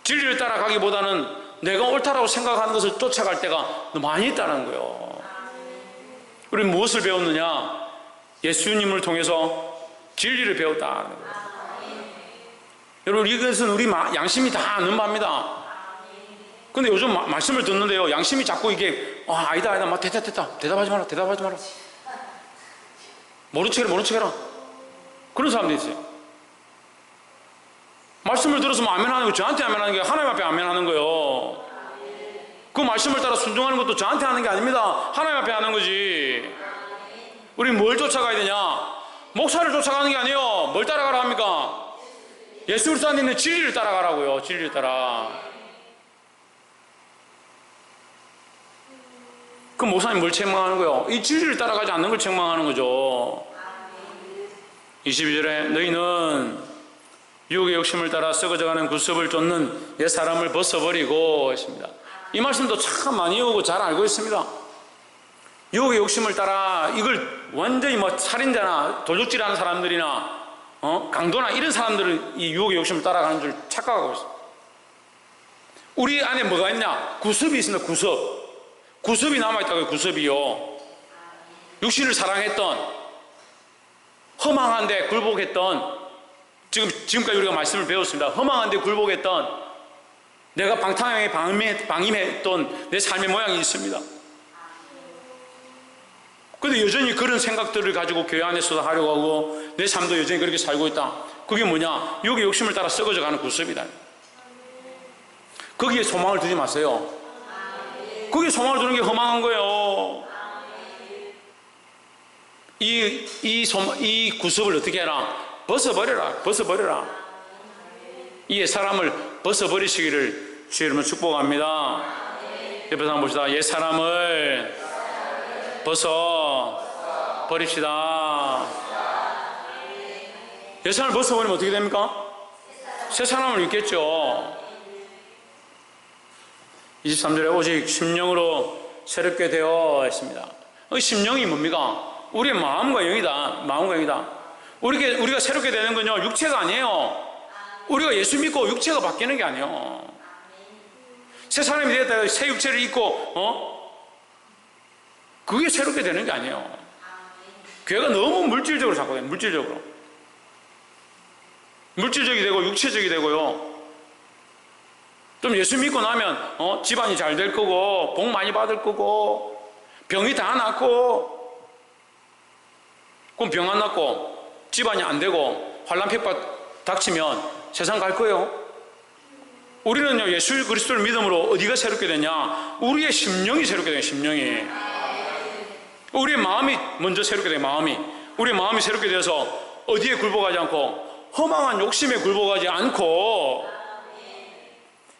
진리를 따라가기보다는 내가 옳다라고 생각하는 것을 쫓아갈 때가 많이 있다는 거예요. 우리는 무엇을 배웠느냐? 예수님을 통해서 진리를 배웠다는 거예요. 여러분, 이것은 우리 양심이 다 아는 바입니다. 근데 요즘 말씀을 듣는데요, 양심이 자꾸 이게 아니다 막 됐다 대답하지 마라 모른 척해라 그런 사람들이 있어요. 말씀을 들어서 아멘하는 거 저한테 아멘하는 게 하나님 앞에 아멘하는 거예요. 그 말씀을 따라 순종하는 것도 저한테 하는 게 아닙니다. 하나님 앞에 하는 거지. 우리 뭘 쫓아가야 되냐? 목사를 쫓아가는 게 아니에요. 뭘 따라가라 합니까? 예수 그리스도 안에 있는 진리를 따라가라고요. 진리를 따라. 그 목사님 뭘 책망하는 거예요? 이 진리를 따라가지 않는 걸 책망하는 거죠. 22절에 너희는 유혹의 욕심을 따라 썩어져가는 구습을 쫓는 옛 사람을 벗어버리고 했습니다. 이 말씀도 참 많이 오고 잘 알고 있습니다. 유혹의 욕심을 따라 이걸 완전히 살인자나 도둑질하는 사람들이나 강도나 이런 사람들은 이 유혹의 욕심을 따라가는 줄 착각하고 있어요. 우리 안에 뭐가 있냐? 구습이 있습니다. 구습이 남아있다고요. 구습이요. 육신을 사랑했던, 허망한데 굴복했던, 지금까지 우리가 말씀을 배웠습니다. 허망한데 굴복했던, 내가 방탕하게 방임했던 내 삶의 모양이 있습니다. 그런데 여전히 그런 생각들을 가지고 교회 안에서도 하려고 하고 내 삶도 여전히 그렇게 살고 있다. 그게 뭐냐? 육의 욕심을 따라 썩어져가는 구습이다. 거기에 소망을 두지 마세요. 거기에 소망을 두는 게 허망한 거예요. 이 구습을 어떻게 해라? 벗어버려라. 이 옛사람을 벗어버리시기를 주의 이름으로 축복합니다. 옆에서 한번 봅시다. 옛사람을 벗어버립시다. 옛사람을 벗어버리면 어떻게 됩니까? 새 사람을 입겠죠. 23절에 오직 심령으로 새롭게 되어 있습니다. 심령이 뭡니까? 우리의 마음과 영이다. 우리가 새롭게 되는 건요, 육체가 아니에요. 우리가 예수 믿고 육체가 바뀌는 게 아니에요. 새 사람이 되었다, 새 육체를 입고, 그게 새롭게 되는 게 아니에요. 교회가 너무 물질적으로 자꾸 해요. 물질적이 되고 육체적이 되고요. 좀 예수 믿고 나면 집안이 잘 될 거고 복 많이 받을 거고 병이 다 낫고, 그럼 병 안 낫고 집안이 안 되고 환난 핍박 닥치면 세상 갈 거예요. 우리는요, 예수 그리스도를 믿음으로 어디가 새롭게 되냐? 우리의 심령이 새롭게 돼요. 심령이. 우리의 마음이 먼저 새롭게 돼요. 우리의 마음이 새롭게 되어서 어디에 굴복하지 않고 허망한 욕심에 굴복하지 않고,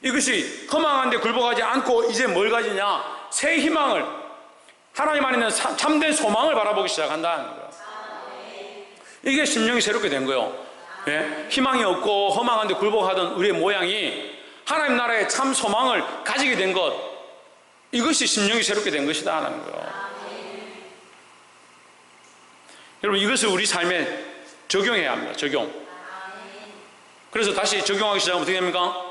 이것이 허망한데 굴복하지 않고 이제 뭘 가지냐? 새 희망을, 하나님 안에 있는 참된 소망을 바라보기 시작한다는 거예요. 이게 심령이 새롭게 된 거예요. 예? 희망이 없고 허망한데 굴복하던 우리의 모양이 하나님 나라의 참 소망을 가지게 된 것, 이것이 심령이 새롭게 된 것이다 하는 거예요. 여러분, 이것을 우리 삶에 적용해야 합니다. 적용. 그래서 다시 적용하기 시작하면 어떻게 됩니까?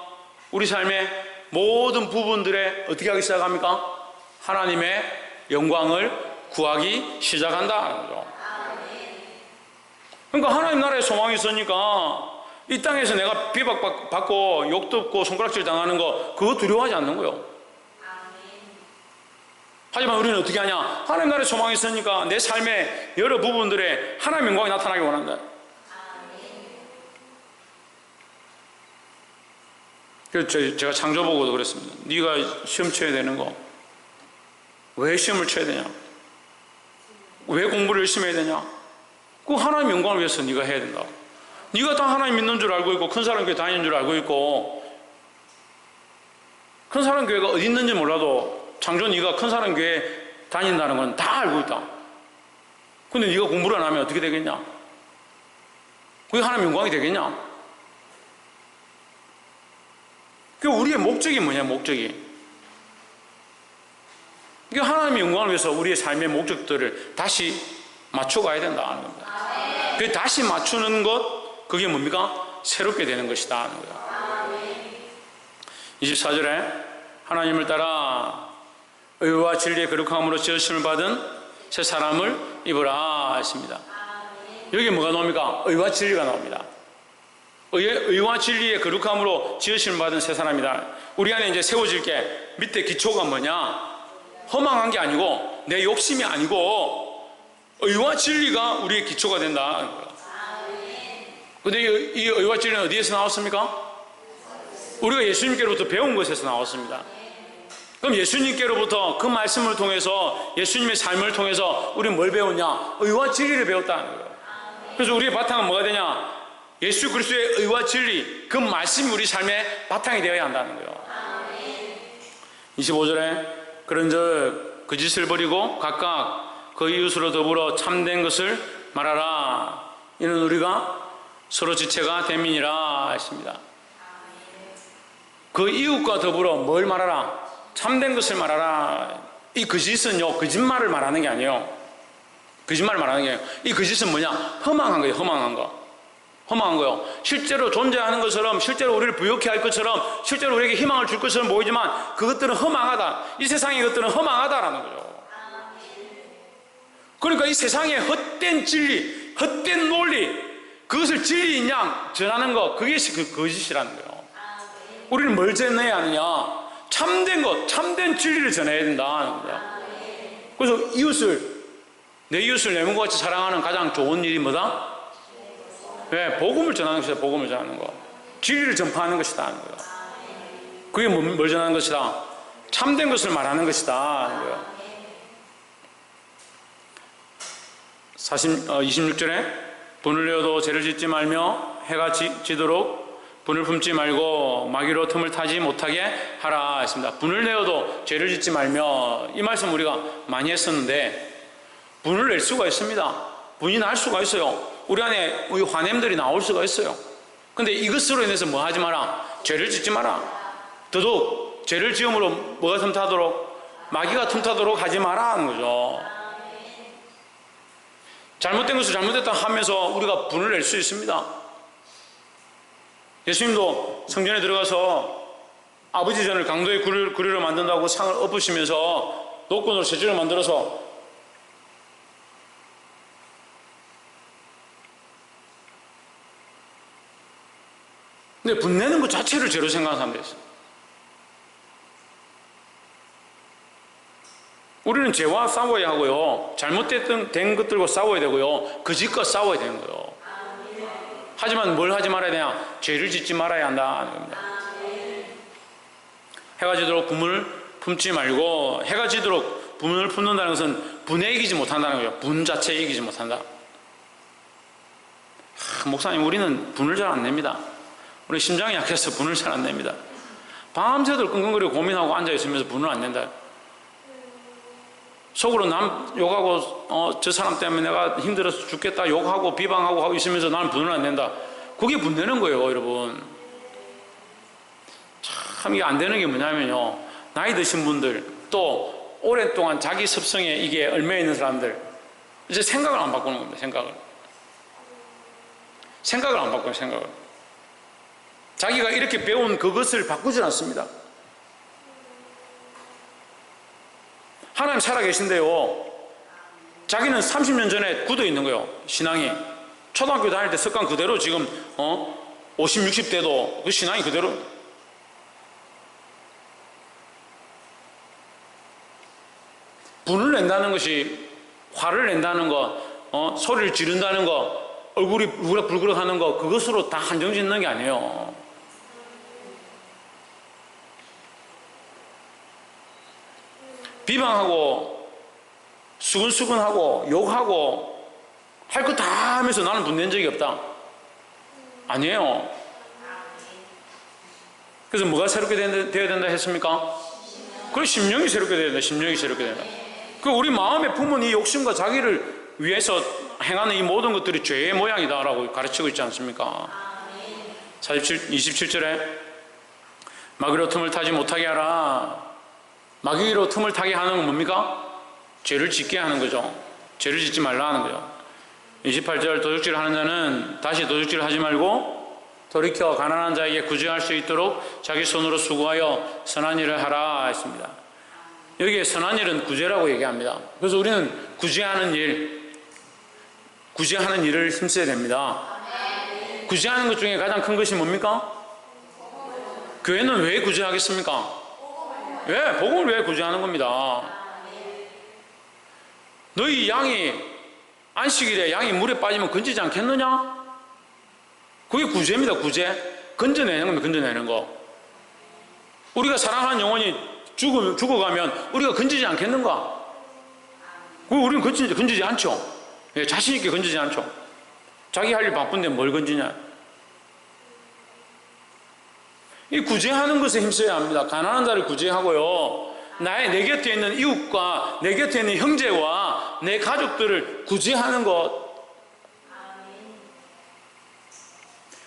우리 삶의 모든 부분들에 어떻게 하기 시작합니까? 하나님의 영광을 구하기 시작한다 하는 거죠. 그러니까 하나님 나라의 소망이 있으니까 이 땅에서 내가 비박받고 욕 듣고 손가락질 당하는 거, 그거 두려워하지 않는 거예요. 하지만 우리는 어떻게 하냐? 하나님 나라의 소망이 있으니까 내 삶의 여러 부분들에 하나님의 영광이 나타나기 원한다. 그래서 제가 창조보고도 그랬습니다. 네가 시험 쳐야 되는 거 왜 시험을 쳐야 되냐? 왜 공부를 열심히 해야 되냐? 그 하나님 영광을 위해서 네가 해야 된다. 네가 다 하나님 믿는 줄 알고 있고 큰 사람 교회 다니는 줄 알고 있고 큰 사람 교회가 어디 있는지 몰라도 창조 네가 큰 사람 교회 다닌다는 건 다 알고 있다. 근데 네가 공부를 안 하면 어떻게 되겠냐? 그게 하나님 영광이 되겠냐? 그 우리의 목적이 뭐냐? 목적이 이게 하나님의 영광을 위해서 우리의 삶의 목적들을 다시 맞춰가야 된다는 겁니다. 그 다시 맞추는 것 그게 뭡니까? 새롭게 되는 것이다 하는 거예요. 24절에 하나님을 따라 의와 진리의 거룩함으로 지으심을 받은 새 사람을 입으라 하십니다. 여기 뭐가 나옵니까? 의와 진리가 나옵니다. 의와 진리의 거룩함으로 지으심을 받은 새 사람이다. 우리 안에 이제 세워질 게 밑에 기초가 뭐냐? 허망한 게 아니고 내 욕심이 아니고 의와 진리가 우리의 기초가 된다. 근데 이 의와 진리는 어디에서 나왔습니까? 우리가 예수님께로부터 배운 것에서 나왔습니다. 그럼 예수님께로부터 그 말씀을 통해서 예수님의 삶을 통해서 우리는 뭘 배웠냐? 의와 진리를 배웠다는 거예요. 그래서 우리의 바탕은 뭐가 되냐? 예수 그리스도의 의와 진리, 그 말씀이 우리 삶의 바탕이 되어야 한다는 거예요. 25절에 그런즉 그 짓을 버리고 각각 그 이웃으로 더불어 참된 것을 말하라. 이는 우리가 서로 지체가 됨이니라 하십니다. 그 이웃과 더불어 뭘 말하라? 참된 것을 말하라. 이 거짓은요, 거짓말을 말하는 게 아니에요. 거짓말을 말하는 게 아니에요. 이 거짓은 뭐냐? 허망한 거예요. 허망한 거. 허망한 거요. 실제로 존재하는 것처럼, 실제로 우리를 부욕해 할 것처럼, 실제로 우리에게 희망을 줄 것처럼 보이지만 그것들은 허망하다. 이 세상의 것들은 허망하다라는 거죠. 그러니까 이 세상의 헛된 진리, 헛된 논리, 그것을 진리인 양 전하는 것, 그게 그 거짓이라는 거예요. 우리는 뭘 전해야 하느냐? 참된 것, 참된 진리를 전해야 된다는 거예요. 그래서 내 이웃을 내 몸과 같이 사랑하는 가장 좋은 일이 뭐다? 네, 복음을 전하는 것이다. 복음을 전하는 거. 진리를 전파하는 것이다 하는 거예요. 그게 뭘 전하는 것이다? 참된 것을 말하는 것이다 하는 거예요. 26절에 분을 내어도 죄를 짓지 말며 해가 지도록 분을 품지 말고 마귀로 틈을 타지 못하게 하라 했습니다. 분을 내어도 죄를 짓지 말며, 이 말씀 우리가 많이 했었는데 분을 낼 수가 있습니다. 분이 날 수가 있어요. 우리 안에 우리 화냄들이 나올 수가 있어요. 근데 이것으로 인해서 뭐 하지 마라? 죄를 짓지 마라. 더더욱 죄를 지음으로 뭐가 틈타도록? 마귀가 틈타도록 하지 마라 하는 거죠. 잘못된 것을 잘못됐다 하면서 우리가 분을 낼 수 있습니다. 예수님도 성전에 들어가서 아버지 전을 강도의 구리로 만든다고 상을 엎으시면서 노끈으로 재질을 만들어서 근데 분내는 것 자체를 죄로 생각하는 사람들이 있어요. 우리는 죄와 싸워야 하고요, 잘못된 것들과 싸워야 되고요, 거짓과 싸워야 되는 거예요. 하지만 뭘 하지 말아야 되냐? 죄를 짓지 말아야 한다는 겁니다. 해가 지도록 분을 품지 말고, 해가 지도록 분을 품는다는 것은 분에 이기지 못한다는 거예요. 분 자체에 이기지 못한다. 목사님, 우리는 분을 잘 안 냅니다. 우리 심장이 약해서 분을 잘 안 냅니다. 밤새도록 끙끙거리고 고민하고 앉아있으면서 분을 안 낸다. 속으로 남 욕하고 저 사람 때문에 내가 힘들어서 죽겠다 욕하고 비방하고 하고 있으면서 나는 분을 안 낸다. 그게 분내는 거예요, 여러분. 참 이게 안 되는 게 뭐냐면요, 나이 드신 분들, 또 오랫동안 자기 습성에 이게 얽매여 있는 사람들, 이제 생각을 안 바꾸는 겁니다. 생각을 안 바꾸는, 생각을. 자기가 이렇게 배운 그것을 바꾸질 않습니다. 하나님 살아계신데요, 자기는 30년 전에 굳어 있는 거예요. 신앙이 초등학교 다닐 때 습관 그대로 지금 50, 60대도 그 신앙이 그대로. 분을 낸다는 것이, 화를 낸다는 거, 소리를 지른다는 거, 얼굴이 불그럭불그럭 하는 거, 그것으로 다 한정 짓는 게 아니에요. 비방하고 수근수근하고 욕하고 할 거 다 하면서 나는 분낸 적이 없다. 아니에요. 그래서 뭐가 새롭게 되어야 된다 했습니까? 그래, 심령이 새롭게 되어야 된다. 심령이 새롭게 된다. 그 우리 마음에 품은 이 욕심과 자기를 위해서 행하는 이 모든 것들이 죄의 모양이다라고 가르치고 있지 않습니까? 27절에 마귀로 틈을 타지 못하게 하라. 마귀로 틈을 타게 하는 건 뭡니까? 죄를 짓게 하는 거죠. 죄를 짓지 말라 하는 거죠. 28절 도둑질 하는 자는 다시 도둑질 하지 말고 돌이켜 가난한 자에게 구제할 수 있도록 자기 손으로 수고하여 선한 일을 하라 했습니다. 여기에 선한 일은 구제라고 얘기합니다. 그래서 우리는 구제하는 일을 힘써야 됩니다. 구제하는 것 중에 가장 큰 것이 뭡니까? 교회는 왜 구제하겠습니까? 왜? 복음을 왜 구제하는 겁니다. 너희 양이 안식일에 양이 물에 빠지면 건지지 않겠느냐? 그게 구제입니다. 구제. 건져내는 겁니다. 건져내는 거. 우리가 사랑하는 영혼이 죽어가면 우리가 건지지 않겠는가? 우리는 건지지 않죠. 자신 있게 건지지 않죠. 자기 할 일 바쁜데 뭘 건지냐? 이 구제하는 것에 힘써야 합니다. 가난한 자를 구제하고요. 내 곁에 있는 이웃과 내 곁에 있는 형제와 내 가족들을 구제하는 것.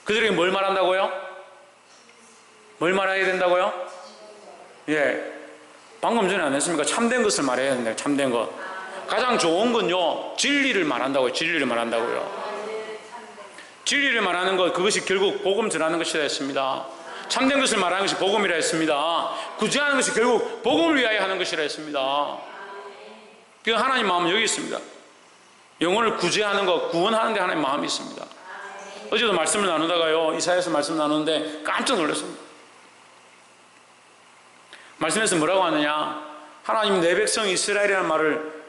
그들에게 뭘 말한다고요? 뭘 말해야 된다고요? 예. 방금 전에 안 했습니까? 참된 것을 말해야 된다. 참된 것. 가장 좋은 건요, 진리를 말한다고요. 진리를 말한다고요. 진리를 말하는 것, 그것이 결국 복음 전하는 것이라 했습니다. 참된 것을 말하는 것이 복음이라 했습니다. 구제하는 것이 결국 복음을 위하여 하는 것이라 했습니다. 그 하나님 마음은 여기 있습니다. 영혼을 구제하는 것, 구원하는 데 하나님 마음이 있습니다. 어제도 말씀을 나누다가요, 이사야서 말씀 나누는데 깜짝 놀랐습니다. 말씀에서 뭐라고 하느냐? 하나님 내 백성 이스라엘이라는 말을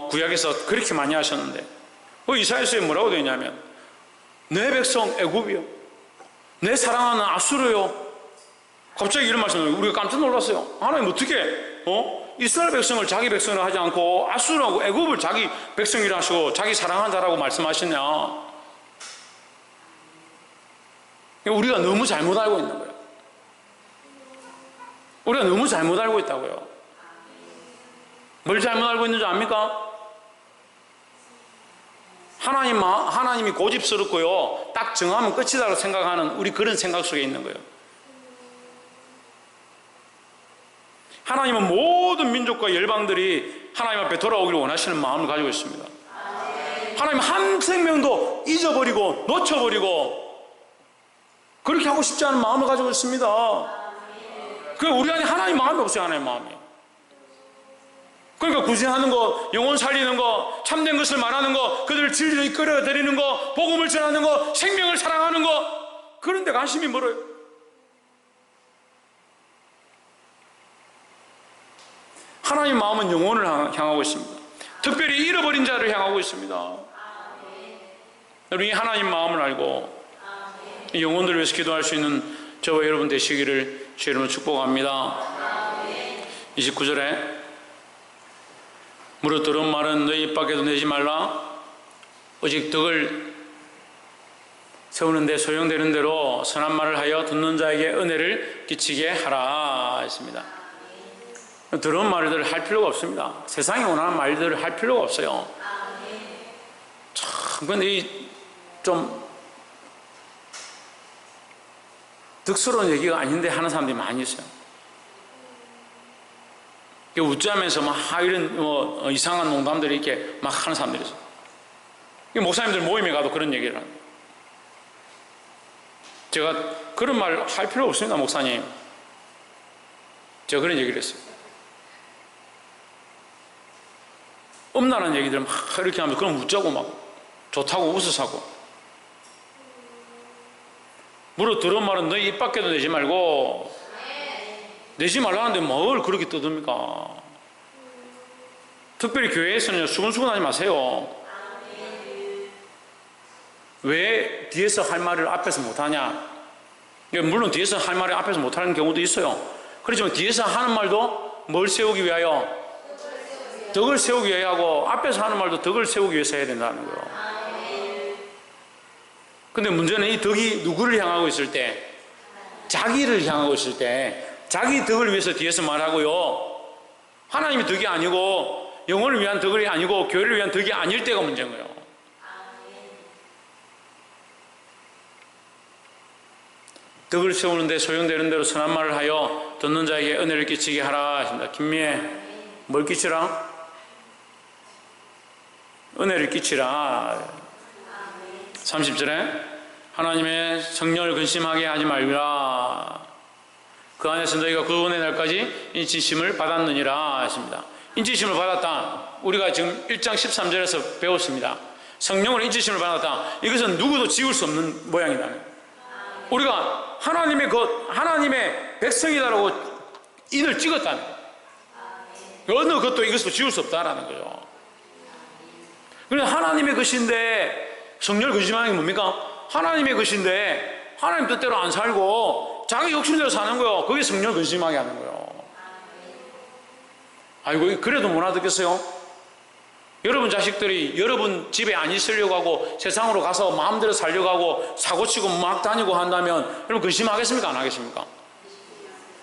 구약에서 그렇게 많이 하셨는데 이사야서에 뭐라고 되어 있냐면 내 백성 애굽이요, 내 사랑하는 아수르요. 갑자기 이런 말씀을 우리가 깜짝 놀랐어요. 하나님 어떻게 이스라엘 백성을 자기 백성으로 하지 않고 아수르하고 애굽을 자기 백성이라 하시고 자기 사랑하는 자라고 말씀하시냐? 우리가 너무 잘못 알고 있는 거예요. 우리가 너무 잘못 알고 있다고요. 뭘 잘못 알고 있는 줄 압니까? 하나님이 고집스럽고요, 딱 정하면 끝이다라고 생각하는 우리 그런 생각 속에 있는 거예요. 하나님은 모든 민족과 열방들이 하나님 앞에 돌아오기를 원하시는 마음을 가지고 있습니다. 하나님 한 생명도 잊어버리고 놓쳐버리고 그렇게 하고 싶지 않은 마음을 가지고 있습니다. 우리 안에 하나님 마음이 없어요. 하나님 마음이. 그러니까 구제하는 거, 영혼 살리는 거, 참된 것을 말하는 거, 그들을 진리로 이끌어드리는 거, 복음을 전하는 거, 생명을 사랑하는 거, 그런 데 관심이 멀어요. 하나님 마음은 영혼을 향하고 있습니다. 특별히 잃어버린 자를 향하고 있습니다. 우리 하나님 마음을 알고 이 영혼들을 위해서 기도할 수 있는 저와 여러분 되시기를 주의 이름으로 축복합니다. 29절에 무릇 들은 말은 너희 입 밖에도 내지 말라. 오직 덕을 세우는데 소용되는 대로 선한 말을 하여 듣는 자에게 은혜를 끼치게 하라 했습니다. 들은 말들을 할 필요가 없습니다. 세상이 원하는 말들을 할 필요가 없어요. 참, 근데 좀 득스러운 얘기가 아닌데 하는 사람들이 많이 있어요. 웃자면서 막 이런 이상한 농담들이 이렇게 막 하는 사람들이 있어요. 목사님들 모임에 가도 그런 얘기를 합니다. 제가 그런 말 할 필요 없습니다, 목사님. 제가 그런 얘기를 했어요. 엄란한 얘기들 막 이렇게 하면서 그럼 웃자고 막 좋다고 웃어서 하고. 무릇 들은 말은 너희 입 밖에도 내지 말고, 내지 말라는데 뭘 그렇게 떠듭니까? 특별히 교회에서는 수근수근하지 마세요. 왜 뒤에서 할 말을 앞에서 못하냐? 물론 뒤에서 할 말을 앞에서 못하는 경우도 있어요. 그렇지만 뒤에서 하는 말도 뭘 세우기 위하여? 덕을 세우기 위해 하고, 앞에서 하는 말도 덕을 세우기 위해서 해야 된다는 거예요. 근데 문제는 이 덕이 누구를 향하고 있을 때, 자기를 향하고 있을 때, 자기 덕을 위해서 뒤에서 말하고요, 하나님의 덕이 아니고 영혼을 위한 덕이 아니고 교회를 위한 덕이 아닐 때가 문제인 거예요. 덕을 세우는데 소용되는 대로 선한 말을 하여 듣는 자에게 은혜를 끼치게 하라 하십니다. 김미애, 뭘 끼치라? 은혜를 끼치라. 30절에 하나님의 성령을 근심하게 하지 말라. 그 안에서 너희가 구원의 날까지 인치심을 받았느니라 하십니다. 인치심을 받았다. 우리가 지금 1장 13절에서 배웠습니다. 성령으로 인치심을 받았다. 이것은 누구도 지울 수 없는 모양이다. 우리가 하나님의 백성이다라고 인을 찍었다는 거예요. 어느 것도 이것도 지울 수 없다라는 거죠. 그래서 하나님의 것인데, 성령을 근심하는 게 뭡니까? 하나님의 것인데 하나님 뜻대로 안 살고 자기 욕심대로 사는 거예요. 그게 성령을 근심하게 하는 거예요. 아이고, 그래도 못 알아듣겠어요? 여러분 자식들이 여러분 집에 안 있으려고 하고 세상으로 가서 마음대로 살려고 하고 사고치고 막 다니고 한다면 여러분 근심하겠습니까? 안 하겠습니까?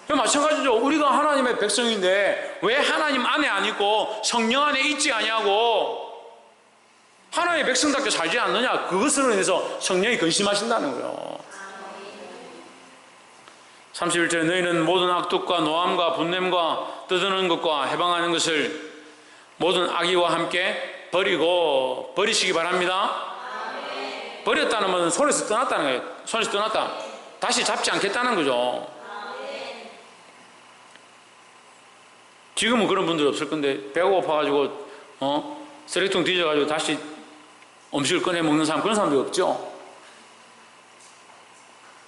마찬가지죠. 우리가 하나님의 백성인데 왜 하나님 안에 안 있고 성령 안에 있지 아니하고 하나님의 백성답게 살지 않느냐? 그것으로 인해서 성령이 근심하신다는 거예요. 31절에 너희는 모든 악독과 노함과 분냄과 떠드는 것과 해방하는 것을 모든 악의와 함께 버리시기 바랍니다. 버렸다는 것은 손에서 떠났다는 거예요. 손에서 떠났다. 다시 잡지 않겠다는 거죠. 지금은 그런 분들 없을 건데 배가 고파가지고 쓰레기통 뒤져가지고 다시 음식을 꺼내 먹는 사람, 그런 사람도 없죠.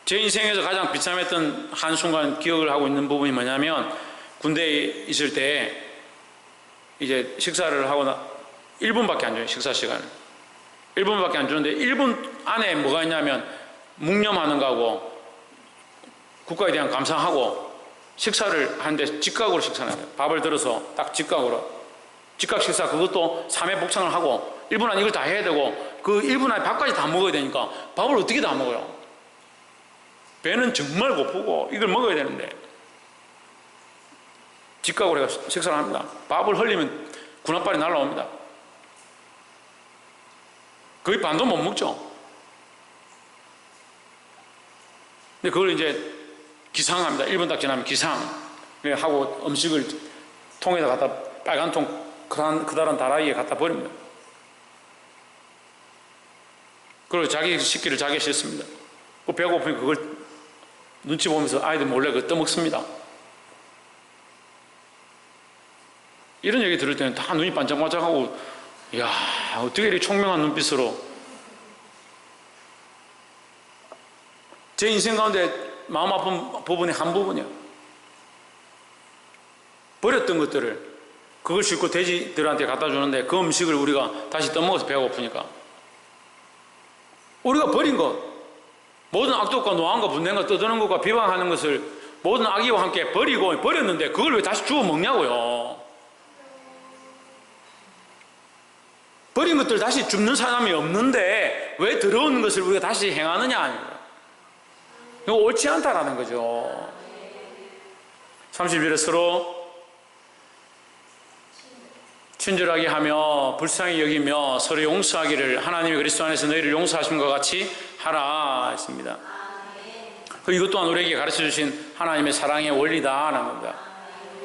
제 인생에서 가장 비참했던 한순간 기억을 하고 있는 부분이 뭐냐면, 군대에 있을 때 이제 식사를 하거나 1분밖에 안 줘요. 식사 시간을 1분밖에 안 주는데 1분 안에 뭐가 있냐면 묵념하는 거하고 국가에 대한 감사하고 식사를 하는데 직각으로 식사를 해요. 밥을 들어서 딱 직각 식사, 그것도 3회 복창을 하고 1분 안에 이걸 다 해야 되고 그 1분 안에 밥까지 다 먹어야 되니까 밥을 어떻게 다 먹어요? 배는 정말 고프고 이걸 먹어야 되는데 직각으로 해서 식사를 합니다. 밥을 흘리면 군합발이 날라옵니다. 거의 반도 못 먹죠. 근데 그걸 이제 기상합니다. 1분 딱 지나면 기상 하고 음식을 통에다 갖다, 빨간 통 그다란 다라이에 갖다 버립니다. 그리고 자기 식기를 자기 씻습니다. 배고프니까 그걸 눈치 보면서 아이들 몰래 그거 떠먹습니다. 이런 얘기 들을 때는 다 눈이 반짝반짝하고, 이야, 어떻게 이렇게 총명한 눈빛으로. 제 인생 가운데 마음 아픈 부분이 한 부분이야. 버렸던 것들을 그걸 싣고 돼지들한테 갖다 주는데 그 음식을 우리가 다시 떠먹어서 배가 고프니까 우리가 버린 것, 모든 악독과 노함과 분냄과 떠드는 것과 비방하는 것을 모든 악의와 함께 버렸는데 그걸 왜 다시 주워 먹냐고요. 버린 것들 다시 줍는 사람이 없는데 왜 더러운 것을 우리가 다시 행하느냐. 이거 옳지 않다라는 거죠. 30절에 서로 친절하게 하며 불쌍히 여기며 서로 용서하기를 하나님이 그리스도 안에서 너희를 용서하신 것 같이 하라 했습니다. 이것 또한 우리에게 가르쳐 주신 하나님의 사랑의 원리다라는 겁니다.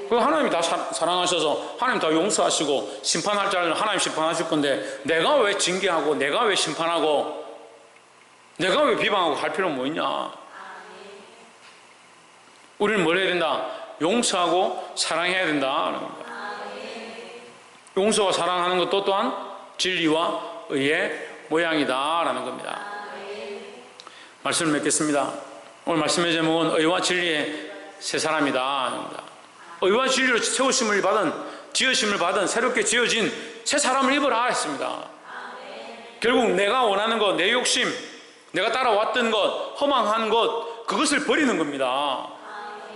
하나님이 다 사랑하셔서 하나님 다 용서하시고 심판할 자는 하나님 심판하실 건데 내가 왜 징계하고 내가 왜 심판하고 내가 왜 비방하고 할 필요는 뭐 있냐. 우리는 뭘 해야 된다? 용서하고 사랑해야 된다라는 겁니다. 용서와 사랑하는 것도 또한 진리와 의의 모양이다라는 겁니다. 말씀을 맺겠습니다. 오늘 말씀의 제목은 의와 진리의 새 사람이다. 의와 진리로 세우심을 받은, 지으심을 받은, 새롭게 지어진 새 사람을 입으라 했습니다. 결국 내가 원하는 것, 내 욕심, 내가 따라왔던 것, 허망한 것, 그것을 버리는 겁니다.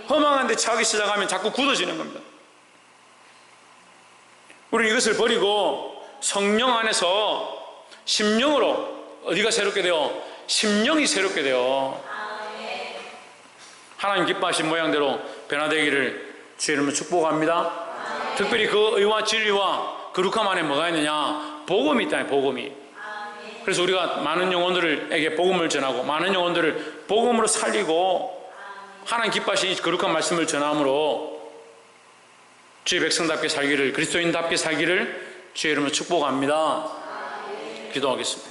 허망한 데 차기 시작하면 자꾸 굳어지는 겁니다. 우리는 이것을 버리고 성령 안에서 심령으로 어디가 새롭게 돼요? 심령이 새롭게 돼요. 하나님 기뻐하신 모양대로 변화되기를 주의 이름으로 축복합니다. 특별히 그 의와 진리와 거룩함 안에 뭐가 있느냐? 복음이 있다. 복음이. 그래서 우리가 많은 영혼들에게 복음을 전하고 많은 영혼들을 복음으로 살리고 하나님 기뻐하신 거룩한 말씀을 전함으로 주의 백성답게 살기를, 그리스도인답게 살기를 주의 이름으로 축복합니다. 기도하겠습니다.